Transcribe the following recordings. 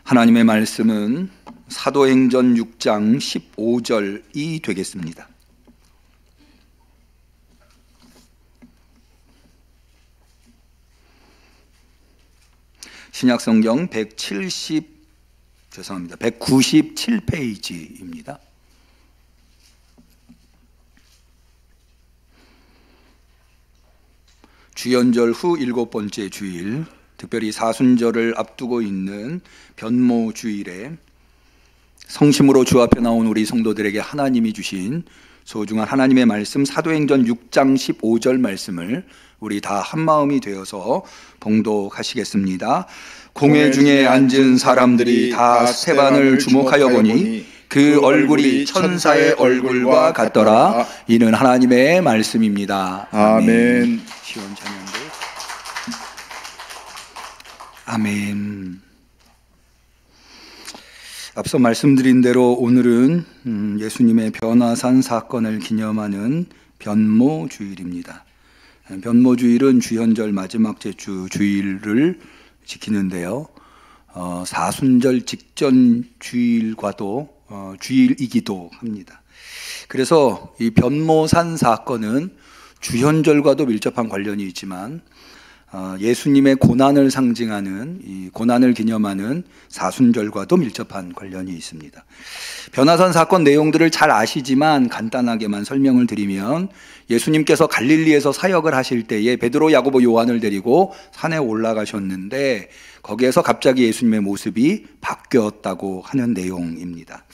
하나님의 말씀은 사도행전 6장 15절이 되겠습니다. 신약성경 197페이지입니다. 주연절 후 7번째 주일, 특별히 사순절을 앞두고 있는 변모주일에 성심으로 주 앞에 나온 우리 성도들에게 하나님이 주신 소중한 하나님의 말씀, 사도행전 6장 15절 말씀을 우리 다 한마음이 되어서 봉독하시겠습니다. 공회 중에 앉은 사람들이 다 스데반을 주목하여 보니 그 얼굴이 천사의 얼굴과 같더라. 이는 하나님의 말씀입니다. 아멘. 시온 찬양들. 아멘. 앞서 말씀드린 대로 오늘은 예수님의 변화산 사건을 기념하는 변모주일입니다. 변모주일은 주현절 마지막 제주 주일을 지키는데요, 사순절 직전 주일과도 주일이기도 합니다. 그래서 이 변모산 사건은 주현절과도 밀접한 관련이 있지만 예수님의 고난을 상징하는, 이 고난을 기념하는 사순절과도 밀접한 관련이 있습니다. 변화산 사건 내용들을 잘 아시지만 간단하게만 설명을 드리면, 예수님께서 갈릴리에서 사역을 하실 때에 베드로, 야고보, 요한을 데리고 산에 올라가셨는데 거기에서 갑자기 예수님의 모습이 바뀌었다고 하는 내용입니다.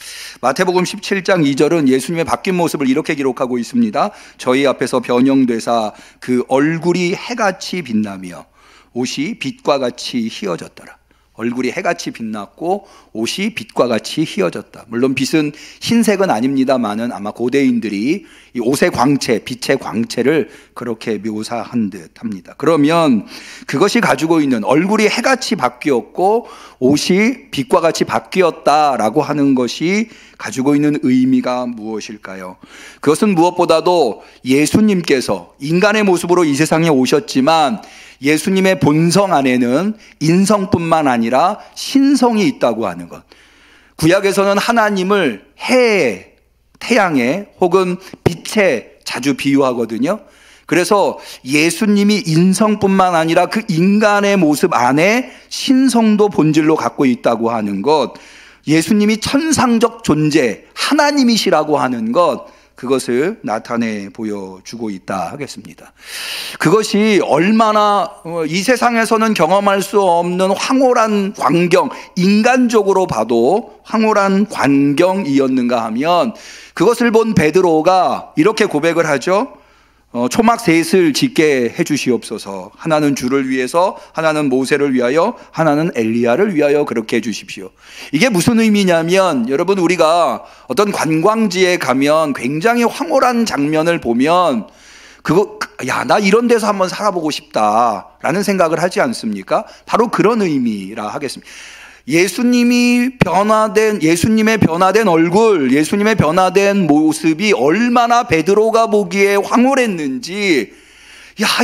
마태복음 17장 2절은 예수님의 바뀐 모습을 이렇게 기록하고 있습니다. 저희 앞에서 변형되사 그 얼굴이 해같이 빛나며 옷이 빛과 같이 희어졌더라. 얼굴이 해같이 빛났고 옷이 빛과 같이 희어졌다. 물론 빛은 흰색은 아닙니다만은 아마 고대인들이 이 옷의 광채, 빛의 광채를 그렇게 묘사한 듯 합니다. 그러면 그것이 가지고 있는, 얼굴이 해같이 바뀌었고 옷이 빛과 같이 바뀌었다라고 하는 것이 가지고 있는 의미가 무엇일까요? 그것은 무엇보다도 예수님께서 인간의 모습으로 이 세상에 오셨지만 예수님의 본성 안에는 인성뿐만 아니라 신성이 있다고 하는 것. 구약에서는 하나님을 해에, 태양에 혹은 빛에 자주 비유하거든요. 그래서 예수님이 인성뿐만 아니라 그 인간의 모습 안에 신성도 본질로 갖고 있다고 하는 것, 예수님이 천상적 존재, 하나님이시라고 하는 것, 그것을 나타내 보여주고 있다 하겠습니다. 그것이 얼마나 이 세상에서는 경험할 수 없는 황홀한 광경, 인간적으로 봐도 황홀한 광경이었는가 하면, 그것을 본 베드로가 이렇게 고백을 하죠. 초막 셋을 짓게 해주시옵소서. 하나는 주를 위해서, 하나는 모세를 위하여, 하나는 엘리야를 위하여 그렇게 해주십시오. 이게 무슨 의미냐면, 여러분, 우리가 어떤 관광지에 가면 굉장히 황홀한 장면을 보면 나 이런 데서 한번 살아보고 싶다라는 생각을 하지 않습니까? 바로 그런 의미라 하겠습니다. 예수님의 변화된 얼굴, 예수님의 변화된 모습이 얼마나 베드로가 보기에 황홀했는지,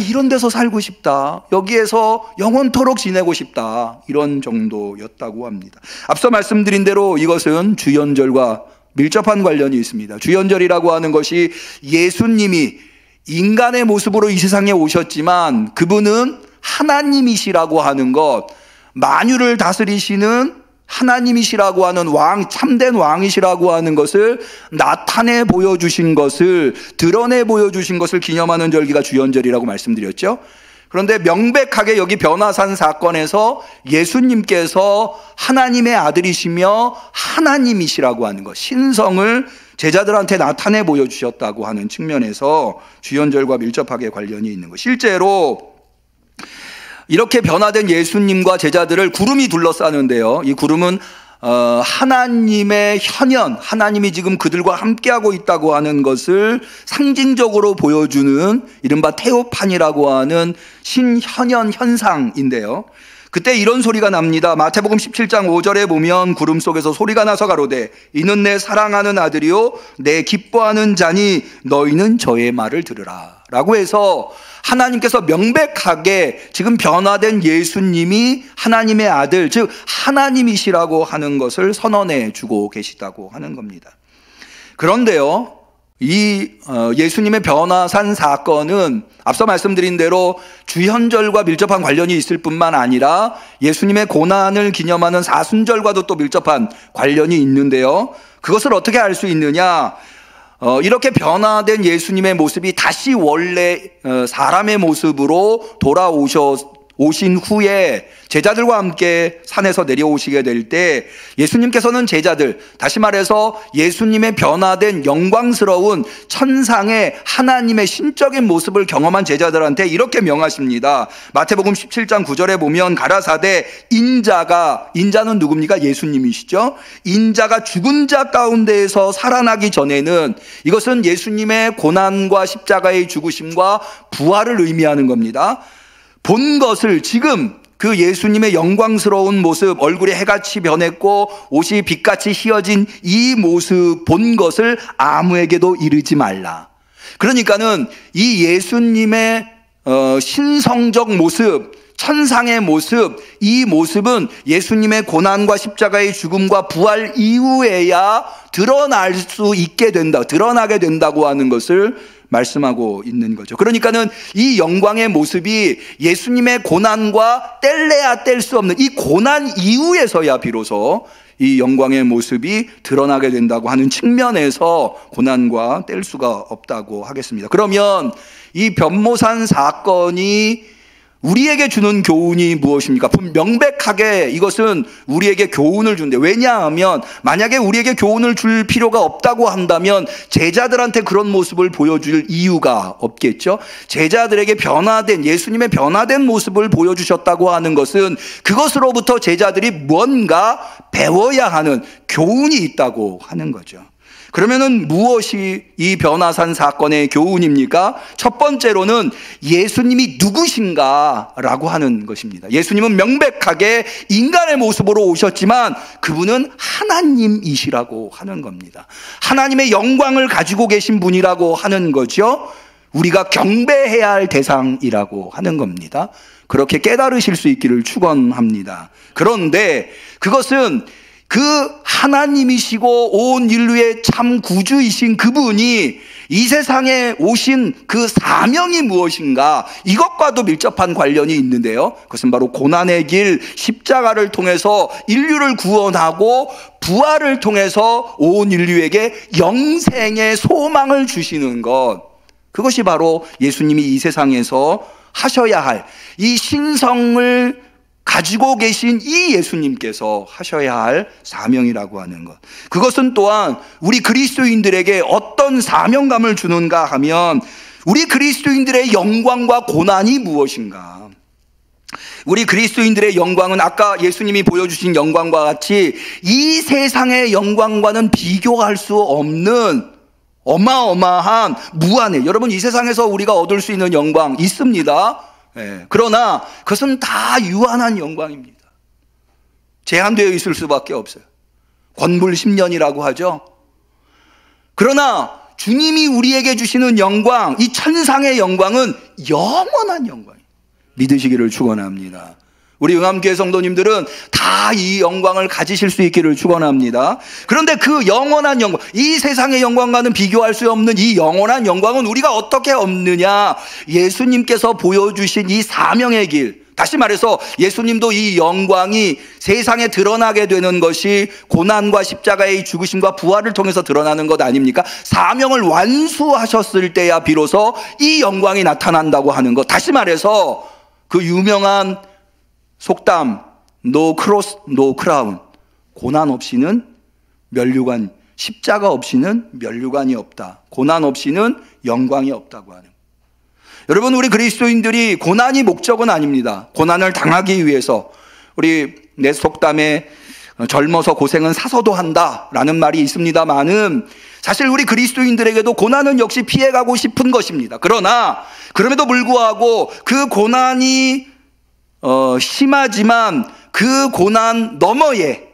이런 데서 살고 싶다, 여기에서 영원토록 지내고 싶다, 이런 정도였다고 합니다. 앞서 말씀드린 대로 이것은 주연절과 밀접한 관련이 있습니다. 주연절이라고 하는 것이 예수님이 인간의 모습으로 이 세상에 오셨지만 그분은 하나님이시라고 하는 것, 만유를 다스리시는 하나님이시라고 하는 왕, 참된 왕이시라고 하는 것을 나타내 보여주신 것을, 드러내 보여주신 것을 기념하는 절기가 주연절이라고 말씀드렸죠. 그런데 명백하게 여기 변화산 사건에서 예수님께서 하나님의 아들이시며 하나님이시라고 하는 것, 신성을 제자들한테 나타내 보여주셨다고 하는 측면에서 주연절과 밀접하게 관련이 있는 것. 실제로 이렇게 변화된 예수님과 제자들을 구름이 둘러싸는데요, 이 구름은 하나님의 현현, 하나님이 지금 그들과 함께하고 있다고 하는 것을 상징적으로 보여주는 이른바 테오판이라고 하는 신현현 현상인데요, 그때 이런 소리가 납니다. 마태복음 17장 5절에 보면 구름 속에서 소리가 나서 가로되 이는 내 사랑하는 아들이요 내 기뻐하는 자니 너희는 저의 말을 들으라 라고 해서 하나님께서 명백하게 지금 변화된 예수님이 하나님의 아들, 즉 하나님이시라고 하는 것을 선언해 주고 계시다고 하는 겁니다. 그런데요, 이 예수님의 변화산 사건은 앞서 말씀드린 대로 주현절과 밀접한 관련이 있을 뿐만 아니라 예수님의 고난을 기념하는 사순절과도 또 밀접한 관련이 있는데요. 그것을 어떻게 알 수 있느냐? 이렇게 변화된 예수님의 모습이 다시 원래 사람의 모습으로 오신 후에 제자들과 함께 산에서 내려오시게 될 때 예수님께서는 제자들, 다시 말해서 예수님의 변화된 영광스러운 천상의 하나님의 신적인 모습을 경험한 제자들한테 이렇게 명하십니다. 마태복음 17장 9절에 보면 가라사대 인자는 누굽니까? 예수님이시죠. 인자가 죽은 자 가운데에서 살아나기 전에는, 이것은 예수님의 고난과 십자가의 죽으심과 부활을 의미하는 겁니다. 본 것을, 지금 그 예수님의 영광스러운 모습, 얼굴에 해같이 변했고 옷이 빛같이 휘어진 이 모습 본 것을 아무에게도 이르지 말라. 그러니까는 이 예수님의 신성적 모습, 천상의 모습, 이 모습은 예수님의 고난과 십자가의 죽음과 부활 이후에야 드러나게 된다고 하는 것을 말씀하고 있는 거죠. 그러니까는 이 영광의 모습이 예수님의 고난과 뗄래야 뗄 수 없는 이 고난 이후에서야 비로소 이 영광의 모습이 드러나게 된다고 하는 측면에서 고난과 뗄 수가 없다고 하겠습니다. 그러면 이 변모산 사건이 우리에게 주는 교훈이 무엇입니까? 명백하게 이것은 우리에게 교훈을 준대. 왜냐하면 만약에 우리에게 교훈을 줄 필요가 없다고 한다면 제자들한테 그런 모습을 보여줄 이유가 없겠죠. 제자들에게 예수님의 변화된 모습을 보여주셨다고 하는 것은 그것으로부터 제자들이 뭔가 배워야 하는 교훈이 있다고 하는 거죠. 그러면은 무엇이 이 변화산 사건의 교훈입니까? 첫 번째로는 예수님이 누구신가라고 하는 것입니다. 예수님은 명백하게 인간의 모습으로 오셨지만 그분은 하나님이시라고 하는 겁니다. 하나님의 영광을 가지고 계신 분이라고 하는 거죠. 우리가 경배해야 할 대상이라고 하는 겁니다. 그렇게 깨달으실 수 있기를 축원합니다. 그런데 그것은 그 하나님이시고 온 인류의 참 구주이신 그분이 이 세상에 오신 그 사명이 무엇인가, 이것과도 밀접한 관련이 있는데요. 그것은 바로 고난의 길, 십자가를 통해서 인류를 구원하고 부활을 통해서 온 인류에게 영생의 소망을 주시는 것, 그것이 바로 예수님이 이 세상에서 하셔야 할, 이 신성을 가지고 계신 이 예수님께서 하셔야 할 사명이라고 하는 것. 그것은 또한 우리 그리스도인들에게 어떤 사명감을 주는가 하면, 우리 그리스도인들의 영광과 고난이 무엇인가? 우리 그리스도인들의 영광은 아까 예수님이 보여주신 영광과 같이 이 세상의 영광과는 비교할 수 없는 어마어마한 무한의, 여러분 이 세상에서 우리가 얻을 수 있는 영광 있습니다. 그러나 그것은 다 유한한 영광입니다. 제한되어 있을 수밖에 없어요. 권불 10년이라고 하죠. 그러나 주님이 우리에게 주시는 영광, 이 천상의 영광은 영원한 영광입니다. 믿으시기를 축원합니다. 우리 응암교회 성도님들은 다 이 영광을 가지실 수 있기를 축원합니다. 그런데 그 영원한 영광, 이 세상의 영광과는 비교할 수 없는 이 영원한 영광은 우리가 어떻게 얻느냐? 예수님께서 보여주신 이 사명의 길, 다시 말해서 예수님도 이 영광이 세상에 드러나게 되는 것이 고난과 십자가의 죽으심과 부활을 통해서 드러나는 것 아닙니까? 사명을 완수하셨을 때야 비로소 이 영광이 나타난다고 하는 것. 다시 말해서 그 유명한 속담, No cross, no crown. 고난 없이는 면류관, 십자가 없이는 면류관이 없다. 고난 없이는 영광이 없다고 하는. 여러분, 우리 그리스도인들이 고난이 목적은 아닙니다. 고난을 당하기 위해서, 우리 내 속담에 젊어서 고생은 사서도 한다라는 말이 있습니다만은 사실 우리 그리스도인들에게도 고난은 역시 피해가고 싶은 것입니다. 그러나 그럼에도 불구하고 그 고난이 심하지만 그 고난 너머에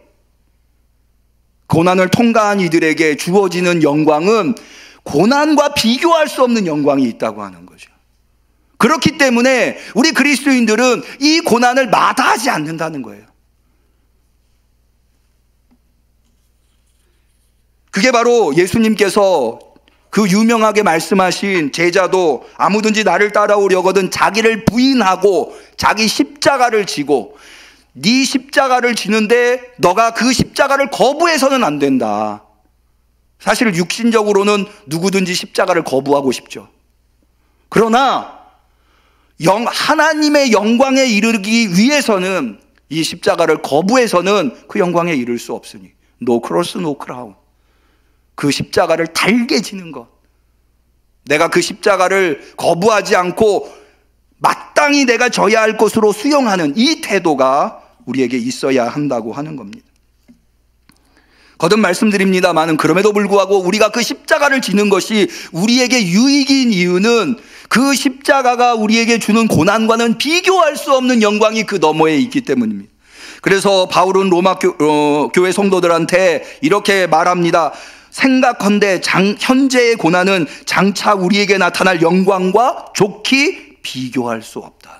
고난을 통과한 이들에게 주어지는 영광은 고난과 비교할 수 없는 영광이 있다고 하는 거죠. 그렇기 때문에 우리 그리스도인들은 이 고난을 마다하지 않는다는 거예요. 그게 바로 예수님께서 그 유명하게 말씀하신 제자도 아무든지 나를 따라오려거든 자기를 부인하고 자기 십자가를 지고, 네 십자가를 지는데 너가 그 십자가를 거부해서는 안 된다. 사실 육신적으로는 누구든지 십자가를 거부하고 싶죠. 그러나 하나님의 영광에 이르기 위해서는 이 십자가를 거부해서는 그 영광에 이를 수 없으니 No cross, no crown. 그 십자가를 달게 지는 것, 내가 그 십자가를 거부하지 않고 마땅히 내가 져야 할 것으로 수용하는 이 태도가 우리에게 있어야 한다고 하는 겁니다. 거듭 말씀드립니다만 그럼에도 불구하고 우리가 그 십자가를 지는 것이 우리에게 유익인 이유는 그 십자가가 우리에게 주는 고난과는 비교할 수 없는 영광이 그 너머에 있기 때문입니다. 그래서 바울은 로마 교회 성도들한테 이렇게 말합니다. 생각컨대 현재의 고난은 장차 우리에게 나타날 영광과 좋게 비교할 수 없다.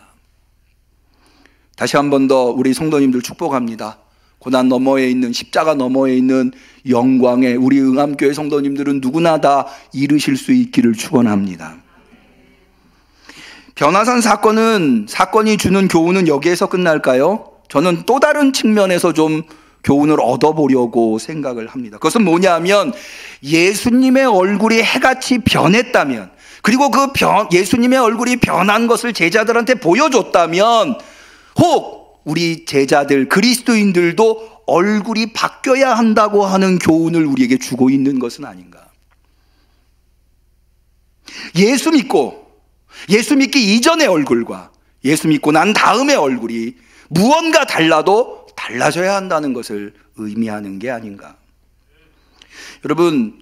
다시 한 번 더 우리 성도님들 축복합니다. 고난 너머에 있는, 십자가 너머에 있는 영광에 우리 응암교회 성도님들은 누구나 다 이르실 수 있기를 축원합니다. 변화산 사건이 주는 교훈은 여기에서 끝날까요? 저는 또 다른 측면에서 좀 교훈을 얻어보려고 생각을 합니다. 그것은 뭐냐면 예수님의 얼굴이 해같이 변했다면, 그리고 예수님의 얼굴이 변한 것을 제자들한테 보여줬다면, 혹 우리 제자들 그리스도인들도 얼굴이 바뀌어야 한다고 하는 교훈을 우리에게 주고 있는 것은 아닌가. 예수 믿기 이전의 얼굴과 예수 믿고 난 다음의 얼굴이 무언가 달라도 달라져야 한다는 것을 의미하는 게 아닌가. 여러분,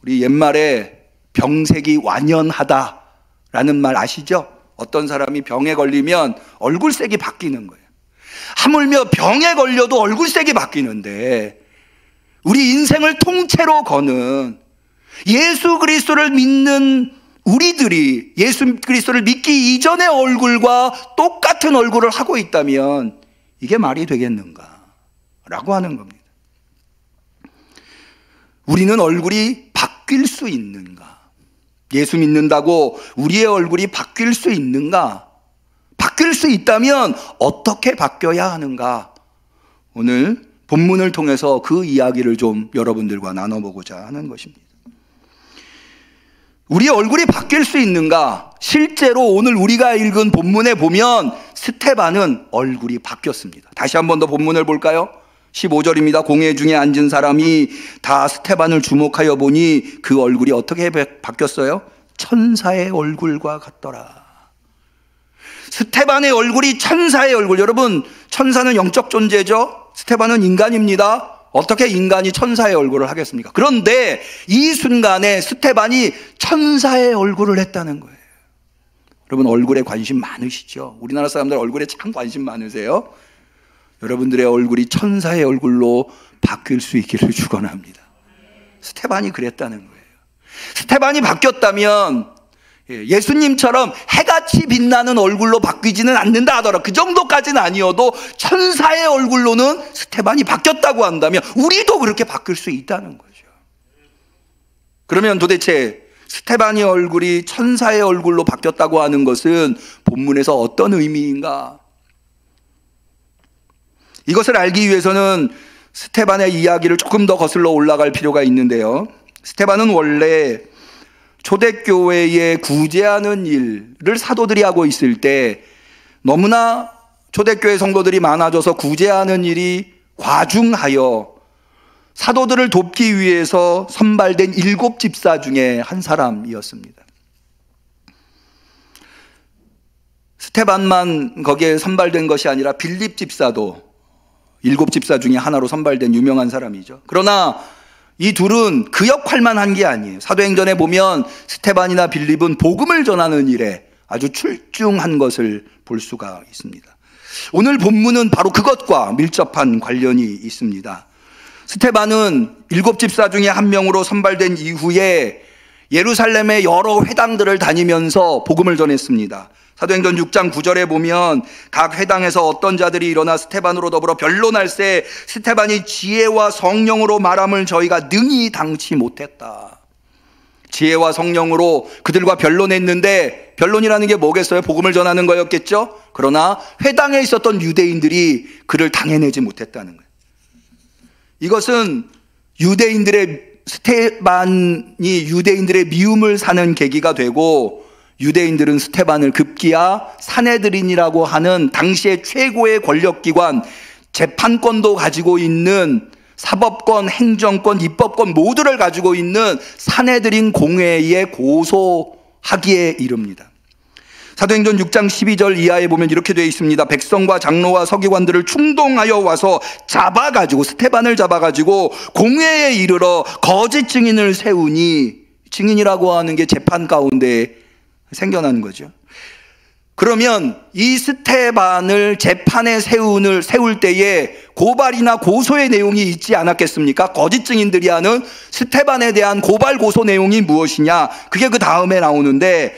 우리 옛말에 병색이 완연하다라는 말 아시죠? 어떤 사람이 병에 걸리면 얼굴색이 바뀌는 거예요. 하물며 병에 걸려도 얼굴색이 바뀌는데, 우리 인생을 통째로 거는 예수 그리스도를 믿는 우리들이 예수 그리스도를 믿기 이전의 얼굴과 똑같은 얼굴을 하고 있다면 이게 말이 되겠는가? 라고 하는 겁니다. 우리는 얼굴이 바뀔 수 있는가? 예수 믿는다고 우리의 얼굴이 바뀔 수 있는가? 바뀔 수 있다면 어떻게 바뀌어야 하는가? 오늘 본문을 통해서 그 이야기를 좀 여러분들과 나눠보고자 하는 것입니다. 우리의 얼굴이 바뀔 수 있는가? 실제로 오늘 우리가 읽은 본문에 보면 스테반은 얼굴이 바뀌었습니다. 다시 한 번 더 본문을 볼까요? 15절입니다. 공회 중에 앉은 사람이 다 스테반을 주목하여 보니 그 얼굴이 어떻게 바뀌었어요? 천사의 얼굴과 같더라. 스테반의 얼굴이 천사의 얼굴. 여러분, 천사는 영적 존재죠. 스테반은 인간입니다. 어떻게 인간이 천사의 얼굴을 하겠습니까? 그런데 이 순간에 스테반이 천사의 얼굴을 했다는 거예요. 여러분, 얼굴에 관심 많으시죠? 우리나라 사람들 얼굴에 참 관심 많으세요? 여러분들의 얼굴이 천사의 얼굴로 바뀔 수 있기를 축원합니다. 스테반이 그랬다는 거예요. 스테반이 바뀌었다면 예수님처럼 해같이 빛나는 얼굴로 바뀌지는 않는다 하더라도, 그 정도까지는 아니어도 천사의 얼굴로는 스테반이 바뀌었다고 한다면 우리도 그렇게 바뀔 수 있다는 거죠. 그러면 도대체 스테반의 얼굴이 천사의 얼굴로 바뀌었다고 하는 것은 본문에서 어떤 의미인가? 이것을 알기 위해서는 스테반의 이야기를 조금 더 거슬러 올라갈 필요가 있는데요. 스테반은 원래 초대교회에 구제하는 일을 사도들이 하고 있을 때 너무나 초대교회 성도들이 많아져서 구제하는 일이 과중하여 사도들을 돕기 위해서 선발된 7집사 중에 한 사람이었습니다. 스테반만 거기에 선발된 것이 아니라 빌립 집사도 7집사 중에 하나로 선발된 유명한 사람이죠. 그러나 이 둘은 그 역할만 한 게 아니에요. 사도행전에 보면 스테반이나 빌립은 복음을 전하는 일에 아주 출중한 것을 볼 수가 있습니다. 오늘 본문은 바로 그것과 밀접한 관련이 있습니다. 스테반은 7집사 중에 한 명으로 선발된 이후에 예루살렘의 여러 회당들을 다니면서 복음을 전했습니다. 사도행전 6장 9절에 보면 각 회당에서 어떤 자들이 일어나 스테반으로 더불어 변론할세 스테반이 지혜와 성령으로 말함을 저희가 능히 당치 못했다. 지혜와 성령으로 그들과 변론했는데, 변론이라는 게 뭐겠어요? 복음을 전하는 거였겠죠? 그러나 회당에 있었던 유대인들이 그를 당해내지 못했다는 거예요. 이것은 스테반이 유대인들의 미움을 사는 계기가 되고, 유대인들은 스테반을 급기야 산헤드린이라고 하는 당시의 최고의 권력기관, 재판권도 가지고 있는 사법권, 행정권, 입법권 모두를 가지고 있는 산헤드린 공회에 고소하기에 이릅니다. 사도행전 6장 12절 이하에 보면 이렇게 되어 있습니다. 백성과 장로와 서기관들을 충동하여 와서 잡아가지고, 스테반을 잡아가지고 공회에 이르러 거짓 증인을 세우니, 증인이라고 하는 게 재판 가운데 생겨난 거죠. 그러면 이 스테반을 재판에 세울 때에 고발이나 고소의 내용이 있지 않았겠습니까? 거짓 증인들이 하는 스테반에 대한 고발 고소 내용이 무엇이냐? 그게 그 다음에 나오는데,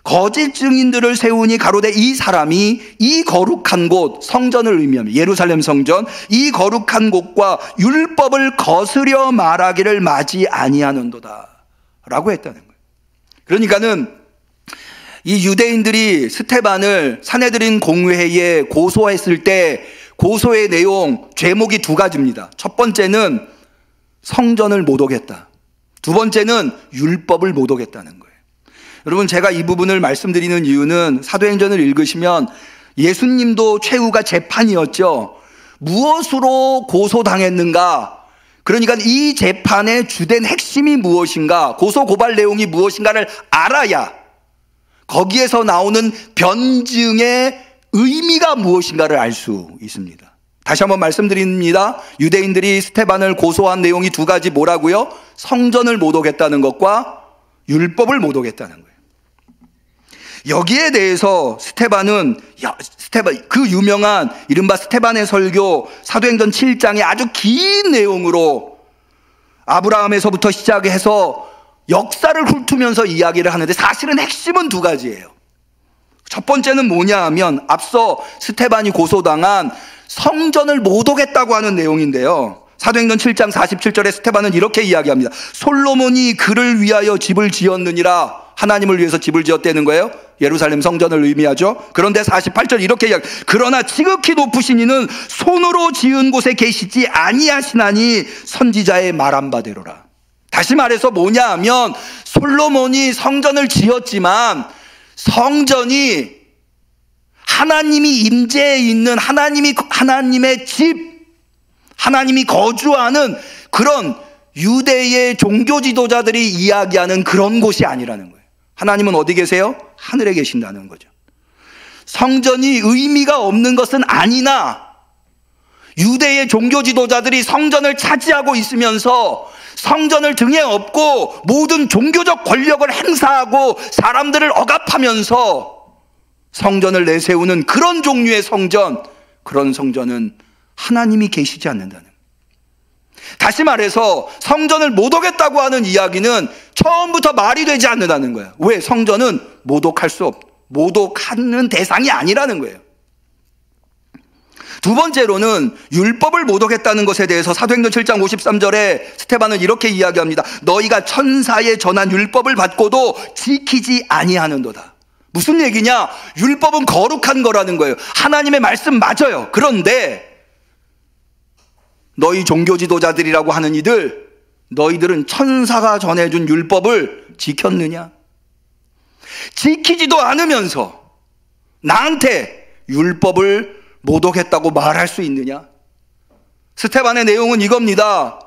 거짓 증인들을 세우니 가로되 이 사람이 이 거룩한 곳, 성전을 의미합니다. 예루살렘 성전, 이 거룩한 곳과 율법을 거스려 말하기를 마지 아니하는도다 라고 했다는 거예요. 그러니까는 이 유대인들이 스테반을 산헤드린 공회에 고소했을 때 고소의 내용, 죄목이 두 가지입니다. 첫 번째는 성전을 못 오겠다. 두 번째는 율법을 못 오겠다는 거예요. 여러분, 제가 이 부분을 말씀드리는 이유는 사도행전을 읽으시면 예수님도 최후가 재판이었죠. 무엇으로 고소당했는가? 그러니까 이 재판의 주된 핵심이 무엇인가? 고소 고발 내용이 무엇인가를 알아야 거기에서 나오는 변증의 의미가 무엇인가를 알 수 있습니다. 다시 한번 말씀드립니다. 유대인들이 스테반을 고소한 내용이 두 가지, 뭐라고요? 성전을 못 오겠다는 것과 율법을 못 오겠다는 거예요. 여기에 대해서 스테반, 그 유명한 이른바 스테반의 설교, 사도행전 7장에 아주 긴 내용으로 아브라함에서부터 시작해서 역사를 훑으면서 이야기를 하는데, 사실은 핵심은 두 가지예요. 첫 번째는 뭐냐 하면 앞서 스테반이 고소당한 성전을 못 오겠다고 하는 내용인데요. 사도행전 7장 47절에 스테반은 이렇게 이야기합니다. 솔로몬이 그를 위하여 집을 지었느니라. 하나님을 위해서 집을 지었다는 거예요. 예루살렘 성전을 의미하죠. 그런데 48절 이렇게 이야기합니다. 그러나 지극히 높으신 이는 손으로 지은 곳에 계시지 아니하시나니 선지자의 말한 바대로라. 다시 말해서 뭐냐 하면, 솔로몬이 성전을 지었지만 성전이 하나님이 임재해 있는 하나님의 집, 하나님이 거주하는 그런 유대의 종교 지도자들이 이야기하는 그런 곳이 아니라는 거예요. 하나님은 어디 계세요? 하늘에 계신다는 거죠. 성전이 의미가 없는 것은 아니나 유대의 종교 지도자들이 성전을 차지하고 있으면서 성전을 등에 업고 모든 종교적 권력을 행사하고 사람들을 억압하면서 성전을 내세우는 그런 종류의 성전, 그런 성전은 하나님이 계시지 않는다는 거예요. 다시 말해서 성전을 못 오겠다고 하는 이야기는 처음부터 말이 되지 않는다는 거예요. 왜? 성전은 모독하는 대상이 아니라는 거예요. 두 번째로는 율법을 못 오겠다는 것에 대해서 사도행전 7장 53절에 스테반은 이렇게 이야기합니다. 너희가 천사의 전한 율법을 받고도 지키지 아니하는도다. 무슨 얘기냐? 율법은 거룩한 거라는 거예요. 하나님의 말씀 맞아요. 그런데 너희 종교 지도자들이라고 하는 이들, 너희들은 천사가 전해준 율법을 지켰느냐? 지키지도 않으면서 나한테 율법을 모독했다고 말할 수 있느냐? 스테반의 내용은 이겁니다.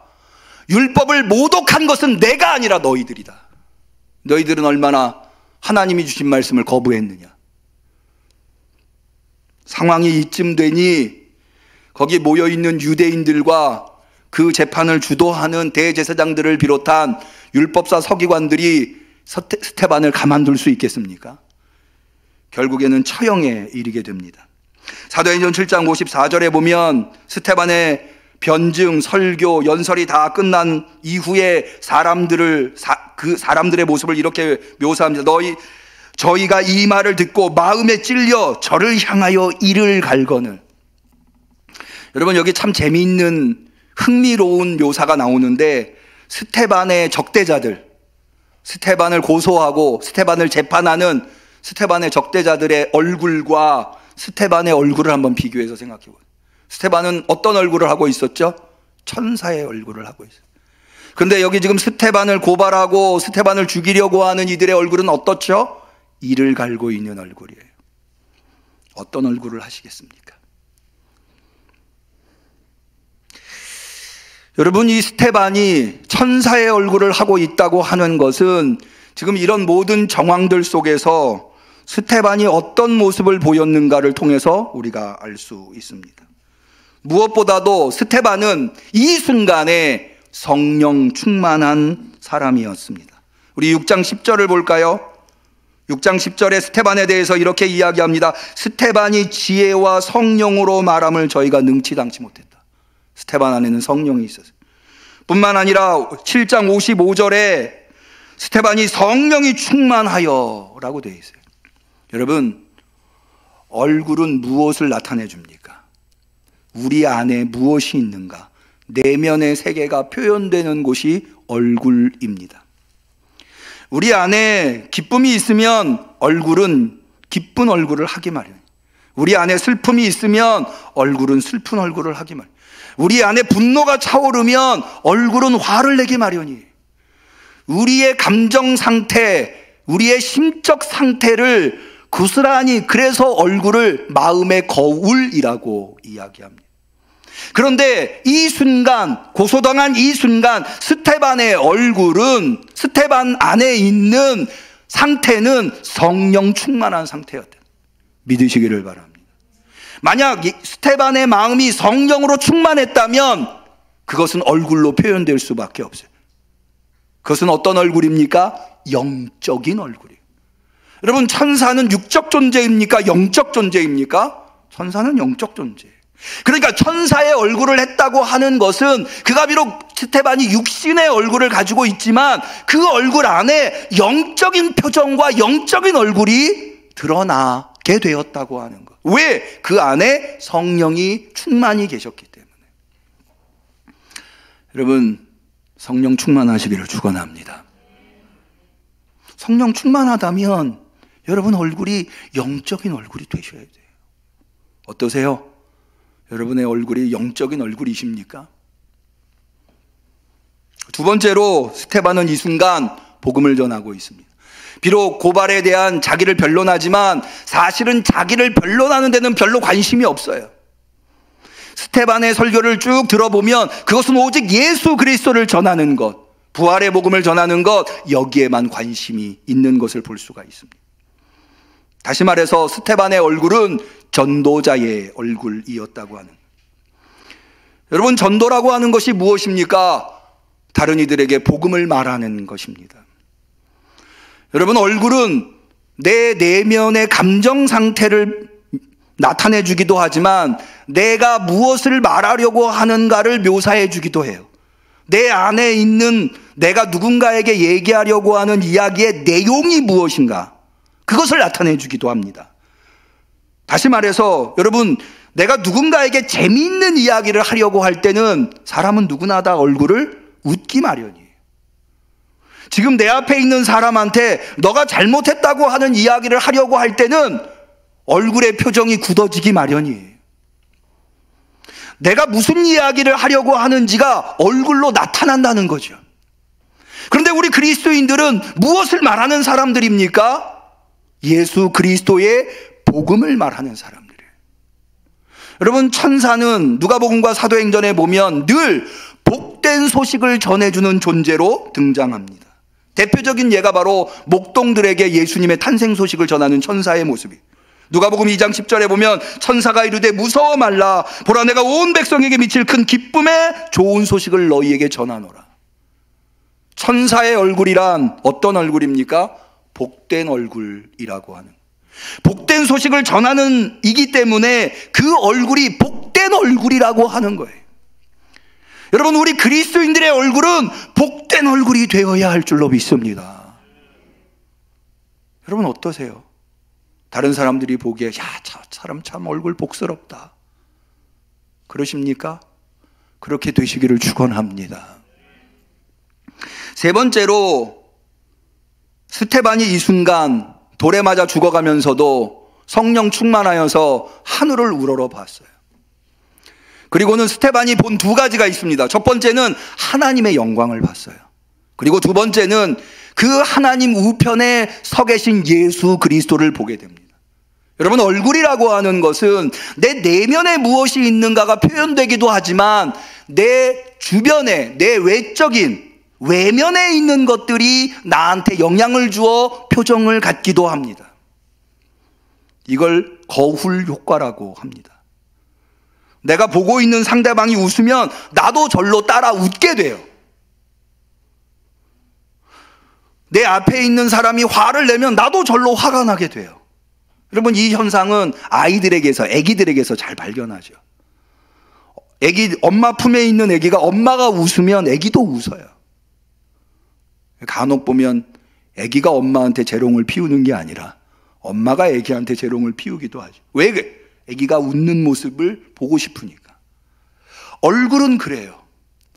율법을 모독한 것은 내가 아니라 너희들이다. 너희들은 얼마나 하나님이 주신 말씀을 거부했느냐? 상황이 이쯤 되니 거기 모여있는 유대인들과 그 재판을 주도하는 대제사장들을 비롯한 율법사 서기관들이 스테반을 가만둘 수 있겠습니까? 결국에는 처형에 이르게 됩니다. 사도행전 7장 54절에 보면 스테반의 변증, 설교, 연설이 다 끝난 이후에 그 사람들의 모습을 이렇게 묘사합니다. 저희가 이 말을 듣고 마음에 찔려 저를 향하여 이를 갈거늘. 여러분, 여기 참 재미있는 흥미로운 묘사가 나오는데, 스테반의 적대자들, 스테반을 고소하고 스테반을 재판하는 스테반의 적대자들의 얼굴과 스테반의 얼굴을 한번 비교해서 생각해 보세요. 스테반은 어떤 얼굴을 하고 있었죠? 천사의 얼굴을 하고 있어요. 그런데 여기 지금 스테반을 고발하고 스테반을 죽이려고 하는 이들의 얼굴은 어떻죠? 이를 갈고 있는 얼굴이에요. 어떤 얼굴을 하시겠습니까? 여러분, 이 스테반이 천사의 얼굴을 하고 있다고 하는 것은 지금 이런 모든 정황들 속에서 스테반이 어떤 모습을 보였는가를 통해서 우리가 알 수 있습니다. 무엇보다도 스테반은 이 순간에 성령 충만한 사람이었습니다. 우리 6장 10절을 볼까요? 6장 10절에 스테반에 대해서 이렇게 이야기합니다. 스테반이 지혜와 성령으로 말함을 저희가 능치 당치 못했다. 스테반 안에는 성령이 있었어요. 뿐만 아니라 7장 55절에 스테반이 성령이 충만하여 라고 되어 있어요. 여러분, 얼굴은 무엇을 나타내 줍니까? 우리 안에 무엇이 있는가? 내면의 세계가 표현되는 곳이 얼굴입니다. 우리 안에 기쁨이 있으면 얼굴은 기쁜 얼굴을 하기 마련이에요. 우리 안에 슬픔이 있으면 얼굴은 슬픈 얼굴을 하기 마련이에요. 우리 안에 분노가 차오르면 얼굴은 화를 내기 마련이에요. 우리의 감정 상태, 우리의 심적 상태를 고스란히, 그래서 얼굴을 마음의 거울이라고 이야기합니다. 그런데 이 순간, 고소당한 이 순간 스테반의 얼굴은, 스테반 안에 있는 상태는 성령 충만한 상태였다. 믿으시기를 바랍니다. 만약 스테반의 마음이 성령으로 충만했다면 그것은 얼굴로 표현될 수밖에 없어요. 그것은 어떤 얼굴입니까? 영적인 얼굴이에요. 여러분, 천사는 육적 존재입니까? 영적 존재입니까? 천사는 영적 존재예요. 그러니까 천사의 얼굴을 했다고 하는 것은, 그가 비록 스테반이 육신의 얼굴을 가지고 있지만 그 얼굴 안에 영적인 표정과 영적인 얼굴이 드러나게 되었다고 하는 것. 왜? 그 안에 성령이 충만히 계셨기 때문에. 여러분, 성령 충만하시기를 축원합니다. 성령 충만하다면 여러분 얼굴이 영적인 얼굴이 되셔야 돼요. 어떠세요? 여러분의 얼굴이 영적인 얼굴이십니까? 두 번째로, 스테반은 이 순간 복음을 전하고 있습니다. 비록 고발에 대한 자기를 변론하지만 사실은 자기를 변론하는 데는 별로 관심이 없어요. 스테반의 설교를 쭉 들어보면 그것은 오직 예수 그리스도를 전하는 것, 부활의 복음을 전하는 것, 여기에만 관심이 있는 것을 볼 수가 있습니다. 다시 말해서 스테반의 얼굴은 전도자의 얼굴이었다고 하는. 여러분, 전도라고 하는 것이 무엇입니까? 다른 이들에게 복음을 말하는 것입니다. 여러분, 얼굴은 내 내면의 감정 상태를 나타내 주기도 하지만 내가 무엇을 말하려고 하는가를 묘사해 주기도 해요. 내 안에 있는, 내가 누군가에게 얘기하려고 하는 이야기의 내용이 무엇인가, 그것을 나타내 주기도 합니다. 다시 말해서 여러분, 내가 누군가에게 재미있는 이야기를 하려고 할 때는 사람은 누구나 다 얼굴을 웃기 마련이에요. 지금 내 앞에 있는 사람한테 너가 잘못했다고 하는 이야기를 하려고 할 때는 얼굴의 표정이 굳어지기 마련이에요. 내가 무슨 이야기를 하려고 하는지가 얼굴로 나타난다는 거죠. 그런데 우리 그리스도인들은 무엇을 말하는 사람들입니까? 예수 그리스도의 복음을 말하는 사람들이에요. 여러분, 천사는 누가복음과 사도행전에 보면 늘 복된 소식을 전해주는 존재로 등장합니다. 대표적인 예가 바로 목동들에게 예수님의 탄생 소식을 전하는 천사의 모습이에요. 누가복음 2장 10절에 보면 천사가 이르되 무서워 말라, 보라 내가 온 백성에게 미칠 큰 기쁨의 좋은 소식을 너희에게 전하노라. 천사의 얼굴이란 어떤 얼굴입니까? 복된 얼굴이라고 하는, 복된 소식을 전하는 이기 때문에 그 얼굴이 복된 얼굴이라고 하는 거예요. 여러분, 우리 그리스도인들의 얼굴은 복된 얼굴이 되어야 할 줄로 믿습니다. 여러분 어떠세요? 다른 사람들이 보기에 야, 저 사람 참 얼굴 복스럽다, 그러십니까? 그렇게 되시기를 축원합니다. 세 번째로, 스테반이 이 순간 돌에 맞아 죽어가면서도 성령 충만하여서 하늘을 우러러 봤어요. 그리고는 스테반이 본 두 가지가 있습니다. 첫 번째는 하나님의 영광을 봤어요. 그리고 두 번째는 그 하나님 우편에 서 계신 예수 그리스도를 보게 됩니다. 여러분, 얼굴이라고 하는 것은 내 내면에 무엇이 있는가가 표현되기도 하지만 내 주변에, 내 외적인 외면에 있는 것들이 나한테 영향을 주어 표정을 갖기도 합니다. 이걸 거울 효과라고 합니다. 내가 보고 있는 상대방이 웃으면 나도 절로 따라 웃게 돼요. 내 앞에 있는 사람이 화를 내면 나도 절로 화가 나게 돼요. 여러분, 이 현상은 아기들에게서 잘 발견하죠. 엄마 품에 있는 아기가 엄마가 웃으면 아기도 웃어요. 간혹 보면 아기가 엄마한테 재롱을 피우는 게 아니라 엄마가 아기한테 재롱을 피우기도 하죠. 왜? 아기가 웃는 모습을 보고 싶으니까. 얼굴은 그래요.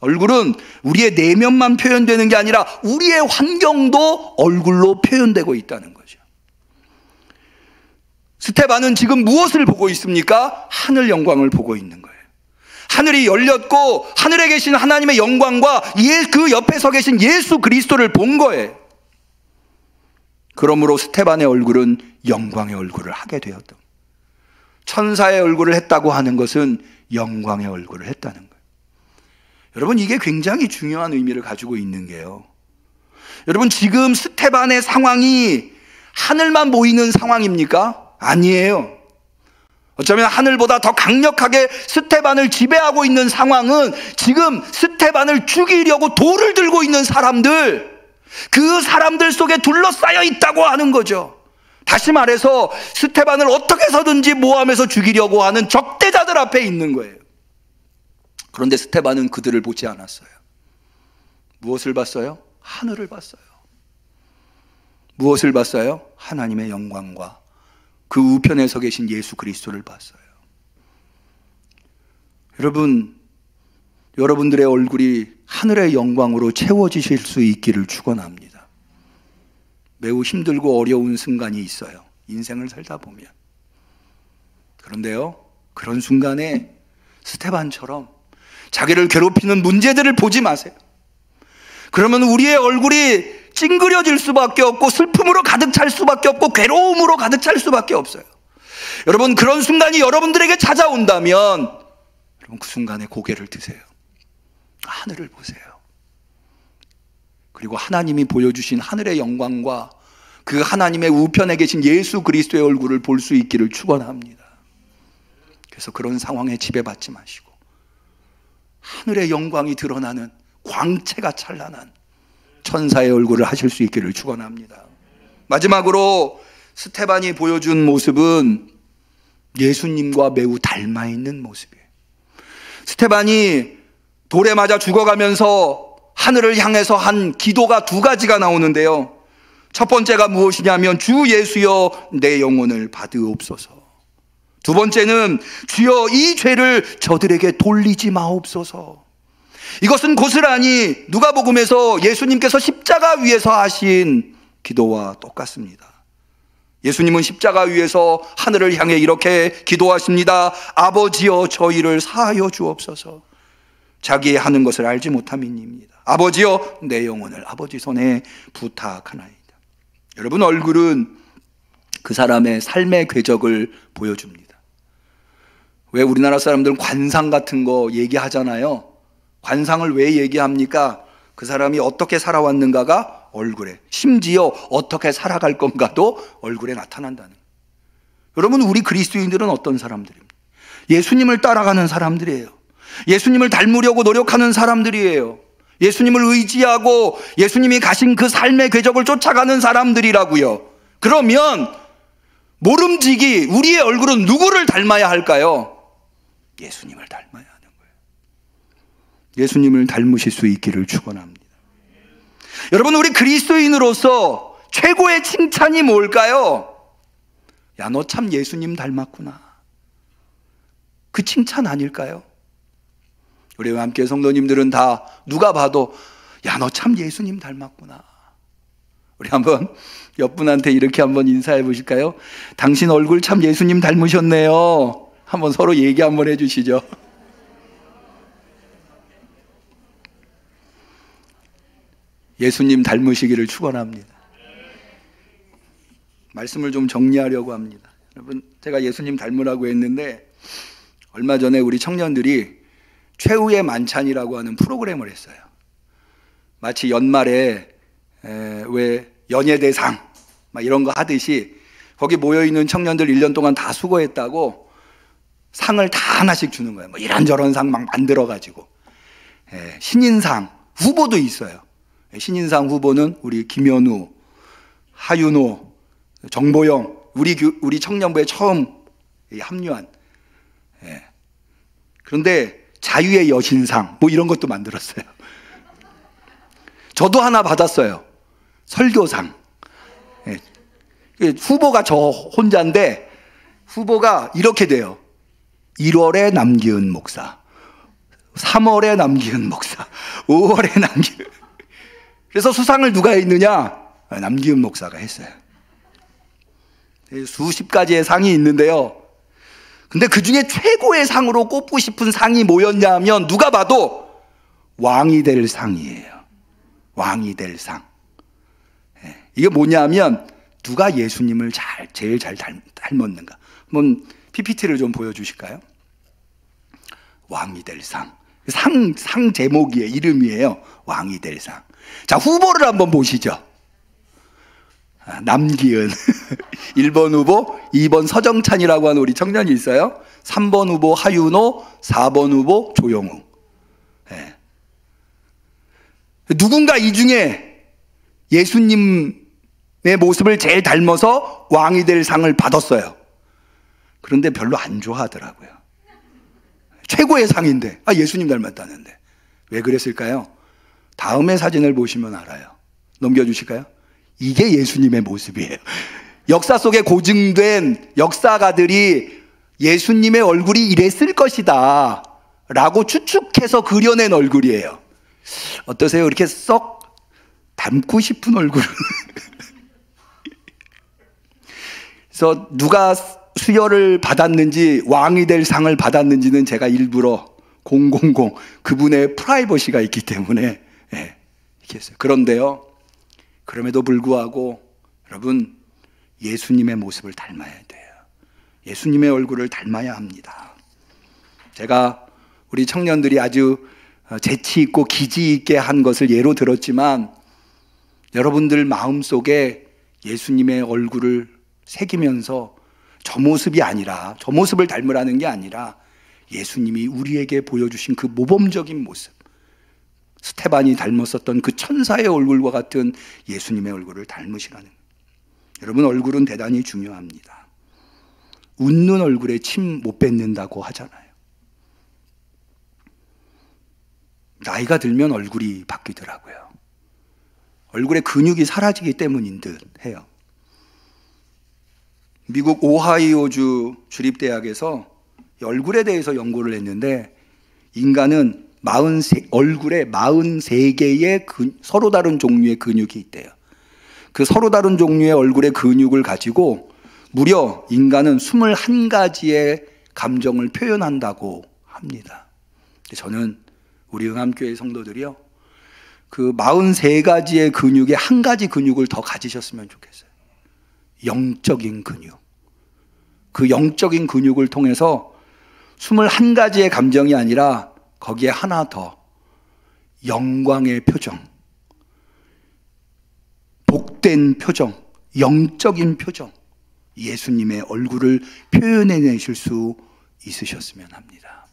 얼굴은 우리의 내면만 표현되는 게 아니라 우리의 환경도 얼굴로 표현되고 있다는 거죠. 스테반은 지금 무엇을 보고 있습니까? 하늘 영광을 보고 있는 거예요. 하늘이 열렸고 하늘에 계신 하나님의 영광과 그 옆에 서 계신 예수 그리스도를 본 거예요. 그러므로 스테반의 얼굴은 영광의 얼굴을 하게 되었다. 천사의 얼굴을 했다고 하는 것은 영광의 얼굴을 했다는 거예요. 여러분, 이게 굉장히 중요한 의미를 가지고 있는 게요, 여러분, 지금 스테반의 상황이 하늘만 보이는 상황입니까? 아니에요. 어쩌면 하늘보다 더 강력하게 스테반을 지배하고 있는 상황은 지금 스테반을 죽이려고 돌을 들고 있는 사람들, 그 사람들 속에 둘러싸여 있다고 하는 거죠. 다시 말해서 스테반을 어떻게 해서든지 모함해서 죽이려고 하는 적대자들 앞에 있는 거예요. 그런데 스테반은 그들을 보지 않았어요. 무엇을 봤어요? 하늘을 봤어요. 무엇을 봤어요? 하나님의 영광과 그 우편에 서 계신 예수 그리스도를 봤어요. 여러분, 여러분들의 얼굴이 하늘의 영광으로 채워지실 수 있기를 축원합니다. 매우 힘들고 어려운 순간이 있어요, 인생을 살다 보면. 그런데요, 그런 순간에 스테반처럼 자기를 괴롭히는 문제들을 보지 마세요. 그러면 우리의 얼굴이 찡그려질 수밖에 없고 슬픔으로 가득 찰 수밖에 없고 괴로움으로 가득 찰 수밖에 없어요. 여러분, 그런 순간이 여러분들에게 찾아온다면 여러분, 그 순간에 고개를 드세요. 하늘을 보세요. 그리고 하나님이 보여주신 하늘의 영광과 그 하나님의 우편에 계신 예수 그리스도의 얼굴을 볼 수 있기를 축원합니다. 그래서 그런 상황에 지배받지 마시고 하늘의 영광이 드러나는 광채가 찬란한 천사의 얼굴을 하실 수 있기를 축원합니다. 마지막으로 스테반이 보여준 모습은 예수님과 매우 닮아 있는 모습이에요. 스테반이 돌에 맞아 죽어가면서 하늘을 향해서 한 기도가 두 가지가 나오는데요, 첫 번째가 무엇이냐면 주 예수여 내 영혼을 받으옵소서. 두 번째는 주여 이 죄를 저들에게 돌리지 마옵소서. 이것은 고스란히 누가복음에서 예수님께서 십자가 위에서 하신 기도와 똑같습니다. 예수님은 십자가 위에서 하늘을 향해 이렇게 기도하십니다. 아버지여 저희를 사하여 주옵소서. 자기의 하는 것을 알지 못함이니이다. 아버지여 내 영혼을 아버지 손에 부탁하나이다. 여러분, 얼굴은 그 사람의 삶의 궤적을 보여줍니다. 왜 우리나라 사람들은 관상 같은 거 얘기하잖아요. 관상을 왜 얘기합니까? 그 사람이 어떻게 살아왔는가가 얼굴에, 심지어 어떻게 살아갈 건가도 얼굴에 나타난다는 거예요. 여러분, 우리 그리스도인들은 어떤 사람들입니까? 예수님을 따라가는 사람들이에요. 예수님을 닮으려고 노력하는 사람들이에요. 예수님을 의지하고 예수님이 가신 그 삶의 궤적을 쫓아가는 사람들이라고요. 그러면 모름지기 우리의 얼굴은 누구를 닮아야 할까요? 예수님을 닮아야 하는 거예요. 예수님을 닮으실 수 있기를 축원합니다. 여러분, 우리 그리스도인으로서 최고의 칭찬이 뭘까요? 야, 너 참 예수님 닮았구나. 그 칭찬 아닐까요? 우리와 함께 성도님들은 다 누가 봐도 야, 너 참 예수님 닮았구나. 우리 한번 옆분한테 이렇게 한번 인사해 보실까요? 당신 얼굴 참 예수님 닮으셨네요. 한번 서로 얘기 한번 해주시죠. 예수님 닮으시기를 축원합니다. 말씀을 좀 정리하려고 합니다. 여러분, 제가 예수님 닮으라고 했는데 얼마 전에 우리 청년들이 최후의 만찬이라고 하는 프로그램을 했어요. 마치 연말에 왜 연예대상 막 이런 거 하듯이 거기 모여있는 청년들 1년 동안 다 수고했다고 상을 다 하나씩 주는 거예요. 뭐 이런저런 상 막 만들어가지고. 신인상 후보도 있어요. 신인상 후보는 우리 김현우, 하윤호, 정보영, 우리 청년부에 처음 합류한. 그런데 자유의 여신상 뭐 이런 것도 만들었어요. 저도 하나 받았어요. 설교상. 후보가 저 혼자인데 후보가 이렇게 돼요. 1월에 남기은 목사, 3월에 남기은 목사, 5월에 남기은. 그래서 수상을 누가 했느냐? 남기은 목사가 했어요. 수십 가지의 상이 있는데요. 근데 그 중에 최고의 상으로 꼽고 싶은 상이 뭐였냐 하면 누가 봐도 왕이 될 상이에요. 왕이 될 상. 이게 뭐냐면 누가 예수님을 제일 잘 닮았는가. 한번 PPT를 좀 보여주실까요? 왕이 될 상. 상 제목이에요. 이름이에요. 왕이 될 상. 자, 후보를 한번 보시죠. 남기은 1번 후보, 2번 서정찬이라고 하는 우리 청년이 있어요. 3번 후보 하윤호, 4번 후보 조용우. 누군가 이 중에 예수님의 모습을 제일 닮아서 왕이 될 상을 받았어요. 그런데 별로 안 좋아하더라고요. 최고의 상인데, 예수님 닮았다는데. 왜 그랬을까요? 다음의 사진을 보시면 알아요. 넘겨주실까요? 이게 예수님의 모습이에요. 역사 속에 고증된 역사가들이 예수님의 얼굴이 이랬을 것이다 라고 추측해서 그려낸 얼굴이에요. 어떠세요? 이렇게 썩 닮고 싶은 얼굴. 그래서 누가 수여를 받았는지 왕이 될 상을 받았는지는 제가 일부러 000 그분의 프라이버시가 있기 때문에 이렇게 했어요. 그런데요, 그럼에도 불구하고 여러분, 예수님의 모습을 닮아야 돼요. 예수님의 얼굴을 닮아야 합니다. 제가 우리 청년들이 아주 재치 있고 기지 있게 한 것을 예로 들었지만 여러분들 마음속에 예수님의 얼굴을 새기면서 저 모습이 아니라, 저 모습을 닮으라는 게 아니라 예수님이 우리에게 보여주신 그 모범적인 모습, 스테반이 닮았었던 그 천사의 얼굴과 같은 예수님의 얼굴을 닮으시라는. 여러분, 얼굴은 대단히 중요합니다. 웃는 얼굴에 침 못 뱉는다고 하잖아요. 나이가 들면 얼굴이 바뀌더라고요. 얼굴에 근육이 사라지기 때문인 듯 해요. 미국 오하이오주 주립대학에서 얼굴에 대해서 연구를 했는데 인간은 얼굴에 43개의 서로 다른 종류의 근육이 있대요. 그 서로 다른 종류의 얼굴의 근육을 가지고 무려 인간은 21가지의 감정을 표현한다고 합니다. 저는 우리 응암교회 성도들이요, 그 43가지의 근육에 한 가지 근육을 더 가지셨으면 좋겠어요. 영적인 근육. 그 영적인 근육을 통해서 21가지의 감정이 아니라 거기에 하나 더, 영광의 표정, 복된 표정, 영적인 표정, 예수님의 얼굴을 표현해내실 수 있으셨으면 합니다.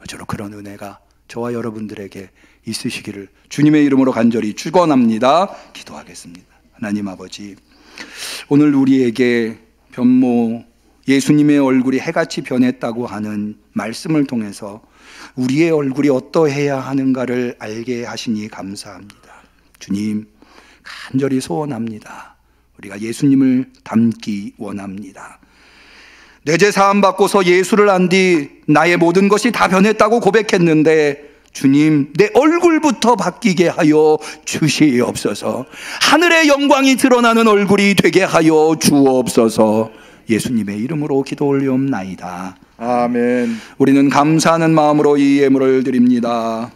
저로 그런 은혜가 저와 여러분들에게 있으시기를 주님의 이름으로 간절히 축원합니다. 기도하겠습니다. 하나님 아버지, 오늘 우리에게 예수님의 얼굴이 해같이 변했다고 하는 말씀을 통해서 우리의 얼굴이 어떠해야 하는가를 알게 하시니 감사합니다. 주님, 간절히 소원합니다. 우리가 예수님을 닮기 원합니다. 내 죄 사함 받고서 예수를 안 뒤 나의 모든 것이 다 변했다고 고백했는데 주님, 내 얼굴부터 바뀌게 하여 주시옵소서. 하늘의 영광이 드러나는 얼굴이 되게 하여 주옵소서. 예수님의 이름으로 기도 올리옵나이다. 아멘. 우리는 감사하는 마음으로 이 예물을 드립니다.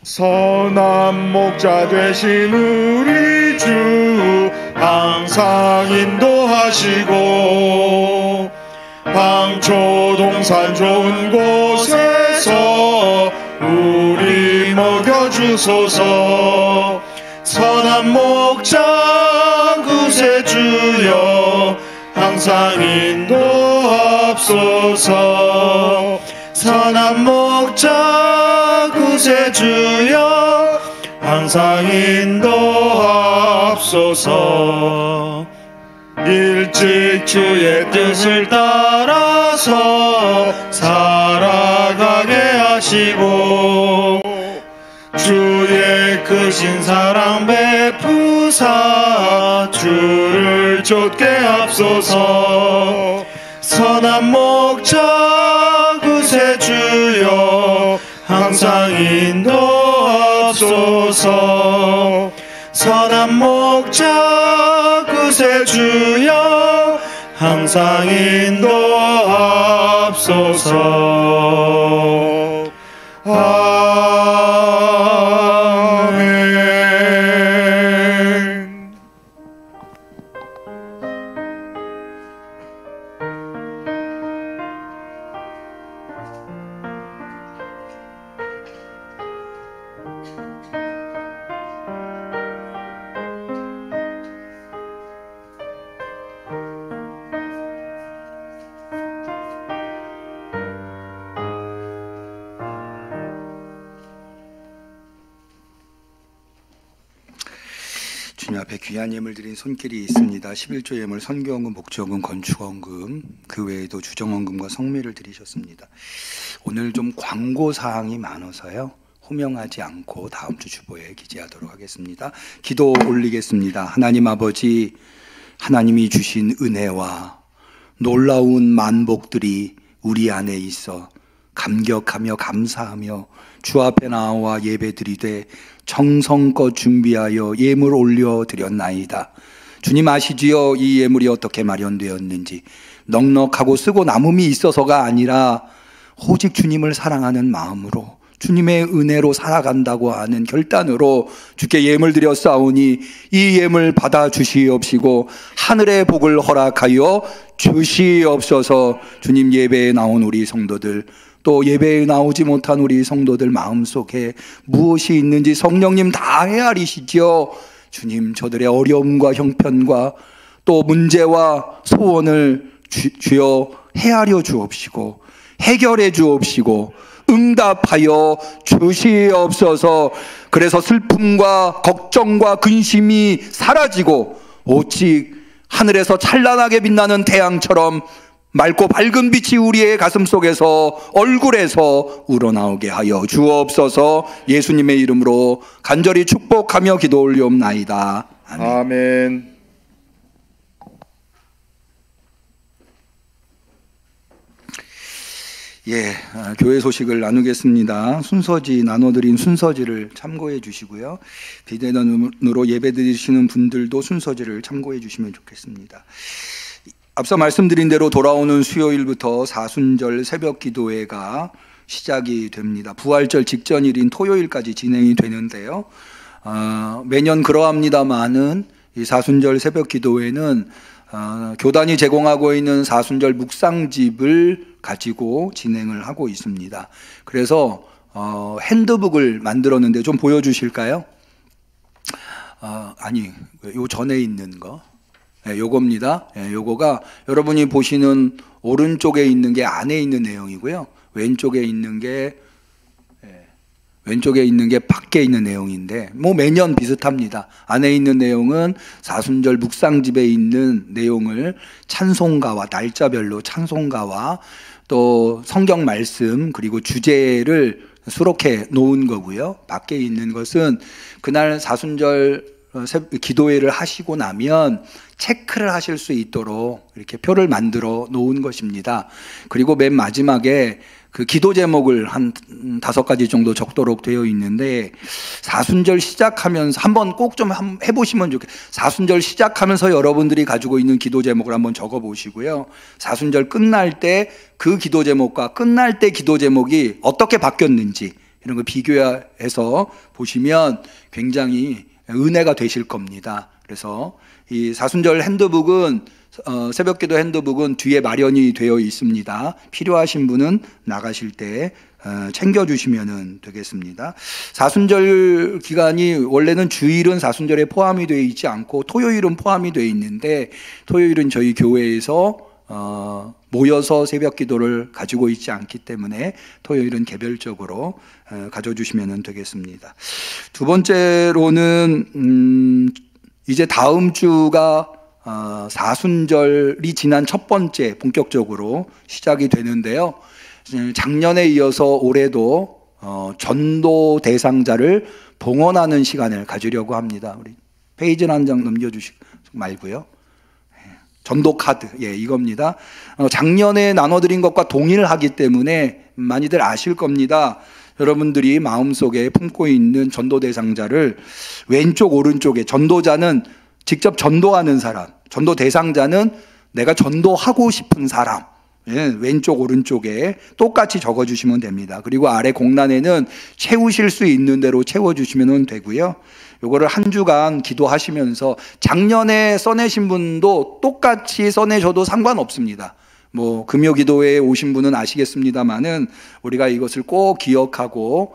선한 목자 되신 우리 주 항상 인도하시고 방초동산 좋은 곳에서 우리 먹여주소서. 선한 목자 구세주여 항상 인도하옵소서. 선한 목자 구세주여 항상 인도하옵소서. 일찍 주의 뜻을 따라서 살아가게 하시고 주의 크신 사랑 베푸사 주를 쫓게 합소서. 선한 목자 구세주여 항상 인도하옵소서. 선한 목자 구세주여 항상 인도하옵소서. 아멘. 주님 앞에 귀한 예물 드린 손길이 있습니다. 11조 예물, 선교헌금, 목적헌금, 건축헌금, 그 외에도 주정헌금과 성미를 드리셨습니다. 오늘 좀 광고 사항이 많아서요, 호명하지 않고 다음 주 주보에 기재하도록 하겠습니다. 기도 올리겠습니다. 하나님 아버지, 하나님이 주신 은혜와 놀라운 만복들이 우리 안에 있어 감격하며 감사하며 주 앞에 나와 예배드리되 정성껏 준비하여 예물 올려드렸나이다. 주님 아시지요? 이 예물이 어떻게 마련되었는지. 넉넉하고 쓰고 남음이 있어서가 아니라 오직 주님을 사랑하는 마음으로 주님의 은혜로 살아간다고 하는 결단으로 주께 예물 드렸사오니 이 예물 받아 주시옵시고 하늘의 복을 허락하여 주시옵소서. 주님, 예배에 나온 우리 성도들, 또 예배에 나오지 못한 우리 성도들 마음속에 무엇이 있는지 성령님 다 헤아리시지요. 주님, 저들의 어려움과 형편과 또 문제와 소원을 주여 헤아려 주옵시고 해결해 주옵시고 응답하여 주시옵소서. 그래서 슬픔과 걱정과 근심이 사라지고 오직 하늘에서 찬란하게 빛나는 태양처럼 맑고 밝은 빛이 우리의 가슴 속에서, 얼굴에서 우러나오게 하여 주옵소서. 예수님의 이름으로 간절히 축복하며 기도 올리옵나이다. 아멘. 아멘. 교회 소식을 나누겠습니다. 순서지, 나눠드린 순서지를 참고해 주시고요. 비대면으로 예배 드리시는 분들도 순서지를 참고해 주시면 좋겠습니다. 앞서 말씀드린 대로 돌아오는 수요일부터 사순절 새벽 기도회가 시작이 됩니다. 부활절 직전일인 토요일까지 진행이 되는데요. 매년 그러합니다만은 이 사순절 새벽 기도회는 교단이 제공하고 있는 사순절 묵상집을 가지고 진행을 하고 있습니다. 그래서 핸드북을 만들었는데 좀 보여주실까요? 아니, 요 전에 있는 거. 요겁니다. 요거가 여러분이 보시는 오른쪽에 있는 게 안에 있는 내용이고요. 왼쪽에 있는 게 왼쪽에 있는 게 밖에 있는 내용인데 뭐 매년 비슷합니다. 안에 있는 내용은 사순절 묵상집에 있는 내용을 찬송가와 날짜별로 찬송가와 또 성경 말씀 그리고 주제를 수록해 놓은 거고요. 밖에 있는 것은 그날 사순절 기도회를 하시고 나면 체크를 하실 수 있도록 이렇게 표를 만들어 놓은 것입니다. 그리고 맨 마지막에 그 기도 제목을 한 5가지 정도 적도록 되어 있는데, 사순절 시작하면서 한번 꼭 좀 해보시면 좋겠어요. 사순절 시작하면서 여러분들이 가지고 있는 기도 제목을 한번 적어 보시고요. 사순절 끝날 때 그 기도 제목과 끝날 때 기도 제목이 어떻게 바뀌었는지 이런 걸 비교해서 보시면 굉장히 은혜가 되실 겁니다. 그래서 이 사순절 핸드북은 새벽기도 핸드북은 뒤에 마련이 되어 있습니다. 필요하신 분은 나가실 때 챙겨주시면 되겠습니다. 사순절 기간이 원래는 주일은 사순절에 포함이 되어 있지 않고 토요일은 포함이 되어 있는데, 토요일은 저희 교회에서 모여서 새벽기도를 가지고 있지 않기 때문에 토요일은 개별적으로 가져주시면 되겠습니다. 두 번째로는 이제 다음 주가 사순절이 지난 첫 번째 본격적으로 시작이 되는데요. 작년에 이어서 올해도 전도 대상자를 봉헌하는 시간을 가지려고 합니다. 우리 페이지 한 장 넘겨주시고 말고요. 전도 카드, 이겁니다. 작년에 나눠드린 것과 동일하기 때문에 많이들 아실 겁니다. 여러분들이 마음속에 품고 있는 전도 대상자를 왼쪽 오른쪽에, 전도자는 직접 전도하는 사람, 전도 대상자는 내가 전도하고 싶은 사람, 왼쪽 오른쪽에 똑같이 적어주시면 됩니다. 그리고 아래 공란에는 채우실 수 있는 대로 채워주시면 되고요. 요거를 한 주간 기도하시면서, 작년에 써내신 분도 똑같이 써내셔도 상관없습니다. 뭐 금요 기도회에 오신 분은 아시겠습니다만은 우리가 이것을 꼭 기억하고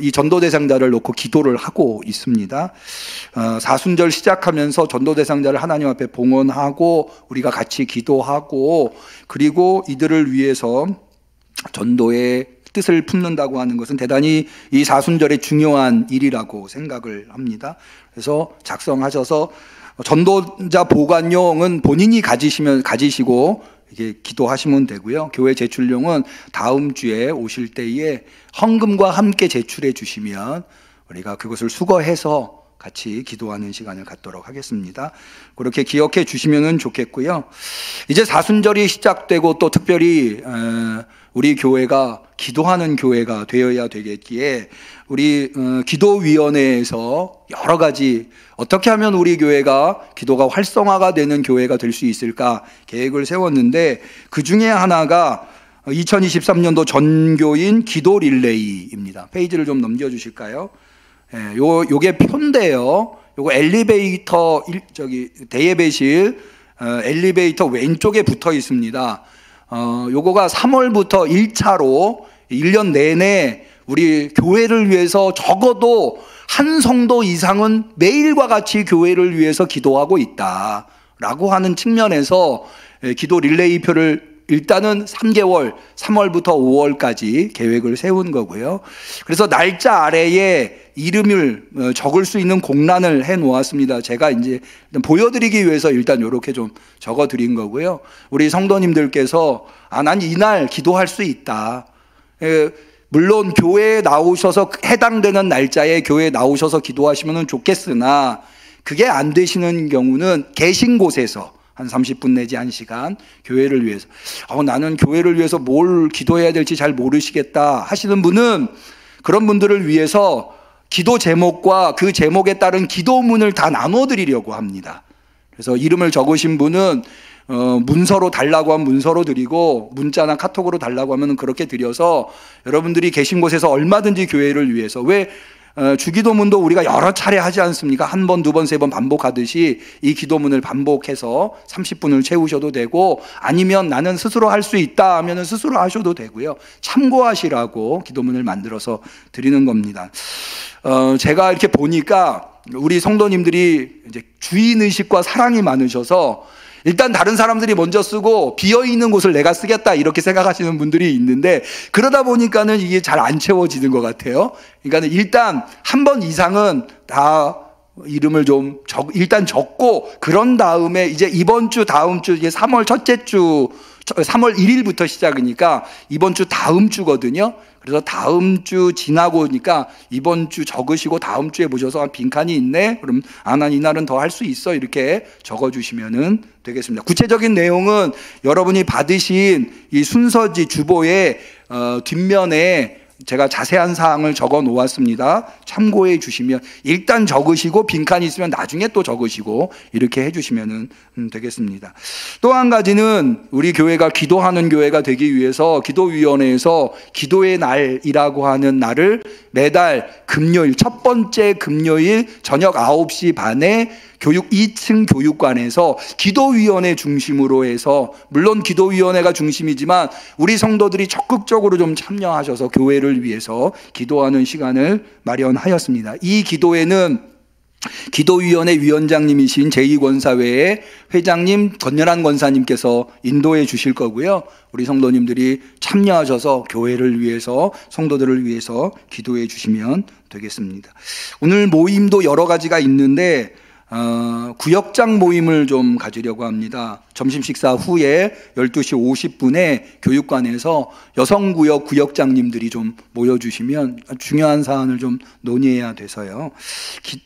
이 전도 대상자를 놓고 기도를 하고 있습니다. 사순절 시작하면서 전도 대상자를 하나님 앞에 봉헌하고 우리가 같이 기도하고, 그리고 이들을 위해서 전도의 뜻을 품는다고 하는 것은 대단히 이 사순절의 중요한 일이라고 생각을 합니다. 그래서 작성하셔서 전도자 보관용은 본인이 가지시고 이게 기도하시면 되고요. 교회 제출용은 다음 주에 오실 때에 헌금과 함께 제출해 주시면 우리가 그것을 수거해서 같이 기도하는 시간을 갖도록 하겠습니다. 그렇게 기억해 주시면 좋겠고요. 이제 사순절이 시작되고 또 특별히 우리 교회가 기도하는 교회가 되어야 되겠기에 우리 기도위원회에서 여러 가지 어떻게 하면 우리 교회가 기도가 활성화가 되는 교회가 될 수 있을까 계획을 세웠는데, 그 중에 하나가 2023년도 전교인 기도 릴레이입니다. 페이지를 좀 넘겨주실까요? 요게 표인데요. 요거 엘리베이터 대예배실 엘리베이터 왼쪽에 붙어 있습니다. 요거가 3월부터 1차로 1년 내내 우리 교회를 위해서 적어도 한 성도 이상은 매일과 같이 교회를 위해서 기도하고 있다라고 하는 측면에서 기도 릴레이표를 일단은 3개월, 3월부터 5월까지 계획을 세운 거고요. 그래서 날짜 아래에 이름을 적을 수 있는 공란을 해 놓았습니다. 제가 이제 보여드리기 위해서 일단 이렇게 좀 적어 드린 거고요. 우리 성도님들께서 난 이날 기도할 수 있다. 물론 교회에 나오셔서 해당되는 날짜에 교회에 나오셔서 기도하시면 좋겠으나, 그게 안 되시는 경우는 계신 곳에서 한 30분 내지 1시간 교회를 위해서, 나는 교회를 위해서 뭘 기도해야 될지 잘 모르시겠다 하시는 분은, 그런 분들을 위해서 기도 제목과 그 제목에 따른 기도문을 다 나눠드리려고 합니다. 그래서 이름을 적으신 분은 문서로 달라고 하면 문서로 드리고, 문자나 카톡으로 달라고 하면 그렇게 드려서 여러분들이 계신 곳에서 얼마든지 교회를 위해서, 왜 주기도문도 우리가 여러 차례 하지 않습니까? 한 번, 두 번, 세 번 반복하듯이 이 기도문을 반복해서 30분을 채우셔도 되고, 아니면 나는 스스로 할 수 있다 하면 스스로 하셔도 되고요. 참고하시라고 기도문을 만들어서 드리는 겁니다. 제가 이렇게 보니까 우리 성도님들이 이제 주인의식과 사랑이 많으셔서 일단 다른 사람들이 먼저 쓰고 비어있는 곳을 내가 쓰겠다 이렇게 생각하시는 분들이 있는데, 그러다 보니까는 이게 잘 안 채워지는 것 같아요. 그러니까 일단 한 번 이상은 다 이름을 좀 일단 적고, 그런 다음에 이제 이번 주 다음 주 이제 3월 첫째 주 3월 1일부터 시작이니까 이번 주 다음 주거든요. 그래서 다음 주 지나고니까 이번 주 적으시고 다음 주에 보셔서 빈칸이 있네, 그럼 난 이날은 더 할 수 있어, 이렇게 적어주시면 되겠습니다. 구체적인 내용은 여러분이 받으신 이 순서지 주보의 뒷면에 제가 자세한 사항을 적어 놓았습니다. 참고해 주시면, 일단 적으시고 빈칸이 있으면 나중에 또 적으시고 이렇게 해 주시면 되겠습니다. 또 한 가지는 우리 교회가 기도하는 교회가 되기 위해서 기도위원회에서 기도의 날이라고 하는 날을 매달 금요일, 첫 번째 금요일 저녁 9시 반에 2층 교육관에서 기도위원회 중심으로 해서, 물론 기도위원회가 중심이지만 우리 성도들이 적극적으로 좀 참여하셔서 교회를 위해서 기도하는 시간을 마련하였습니다. 이 기도회는 기도위원회 위원장님이신 제2권사회의 회장님 권연한 권사님께서 인도해 주실 거고요. 우리 성도님들이 참여하셔서 교회를 위해서, 성도들을 위해서 기도해 주시면 되겠습니다. 오늘 모임도 여러 가지가 있는데 구역장 모임을 좀 가지려고 합니다. 점심 식사 후에 12시 50분에 교육관에서 여성구역 구역장님들이 좀 모여주시면, 중요한 사안을 좀 논의해야 돼서요.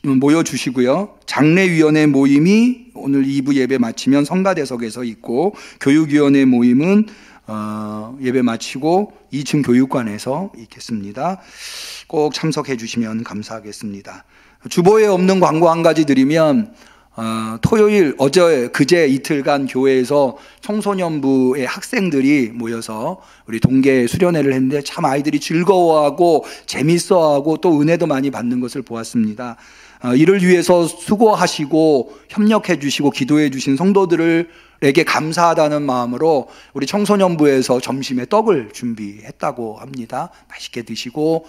모여주시고요. 장례위원회 모임이 오늘 2부 예배 마치면 성가대석에서 있고, 교육위원회 모임은 예배 마치고 2층 교육관에서 있겠습니다. 꼭 참석해 주시면 감사하겠습니다. 주보에 없는 광고 한 가지 드리면, 토요일, 그제 이틀간 교회에서 청소년부의 학생들이 모여서 우리 동계 수련회를 했는데 참 아이들이 즐거워하고 재밌어하고 또 은혜도 많이 받는 것을 보았습니다. 이를 위해서 수고하시고 협력해 주시고 기도해 주신 성도들에게 감사하다는 마음으로 우리 청소년부에서 점심에 떡을 준비했다고 합니다. 맛있게 드시고,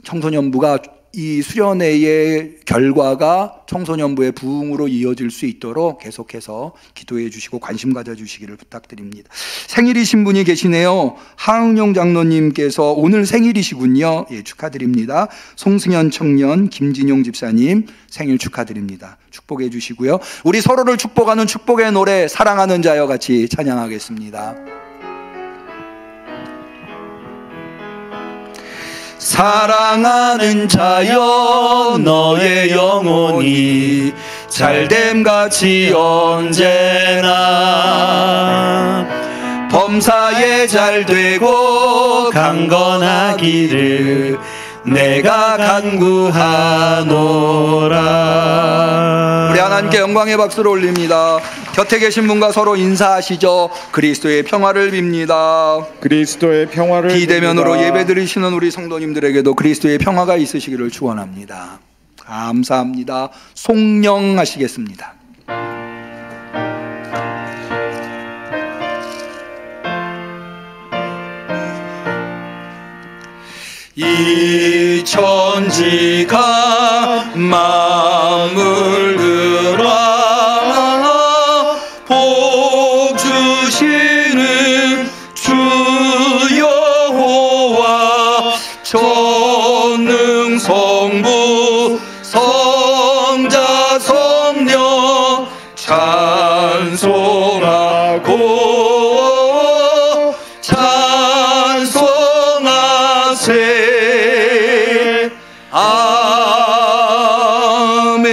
청소년부가 이 수련회의 결과가 청소년부의 부흥으로 이어질 수 있도록 계속해서 기도해 주시고 관심 가져주시기를 부탁드립니다. 생일이신 분이 계시네요. 하은영 장로님께서 오늘 생일이시군요. 예, 축하드립니다. 송승현 청년, 김진용 집사님 생일 축하드립니다. 축복해 주시고요. 우리 서로를 축복하는 축복의 노래 사랑하는 자여 같이 찬양하겠습니다. 사랑하는 자여 너의 영혼이 잘됨같이 언제나 범사에 잘되고 강건하기를 내가 간구하노라. 우리 하나님께 영광의 박수를 올립니다. 곁에 계신 분과 서로 인사하시죠. 그리스도의 평화를 빕니다. 그리스도의 평화를 비대면으로 예배드리시는 우리 성도님들에게도 그리스도의 평화가 있으시기를 축원합니다. 감사합니다. 송영하시겠습니다. 이 천지가 마음을 들어 복 주시는 주 여호와 전능 성부 성자 성령 찬송하고 아멘.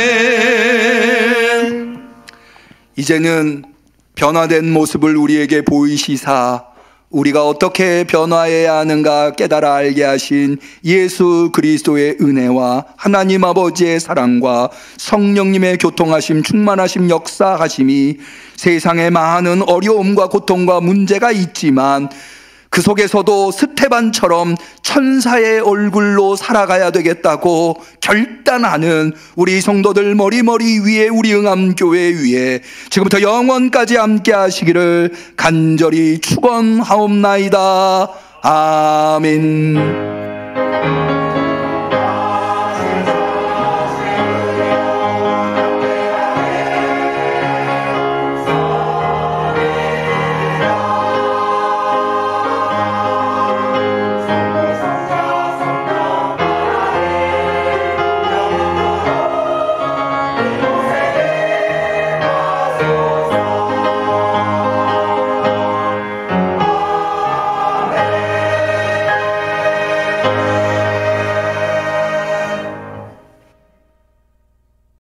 이제는 변화된 모습을 우리에게 보이시사 우리가 어떻게 변화해야 하는가 깨달아 알게 하신 예수 그리스도의 은혜와 하나님 아버지의 사랑과 성령님의 교통하심 충만하심 역사하심이 세상에 많은 어려움과 고통과 문제가 있지만 그 속에서도 스테반처럼 천사의 얼굴로 살아가야 되겠다고 결단하는 우리 성도들 머리머리 위에 우리 응암교회 위에 지금부터 영원까지 함께 하시기를 간절히 축원하옵나이다. 아멘. 주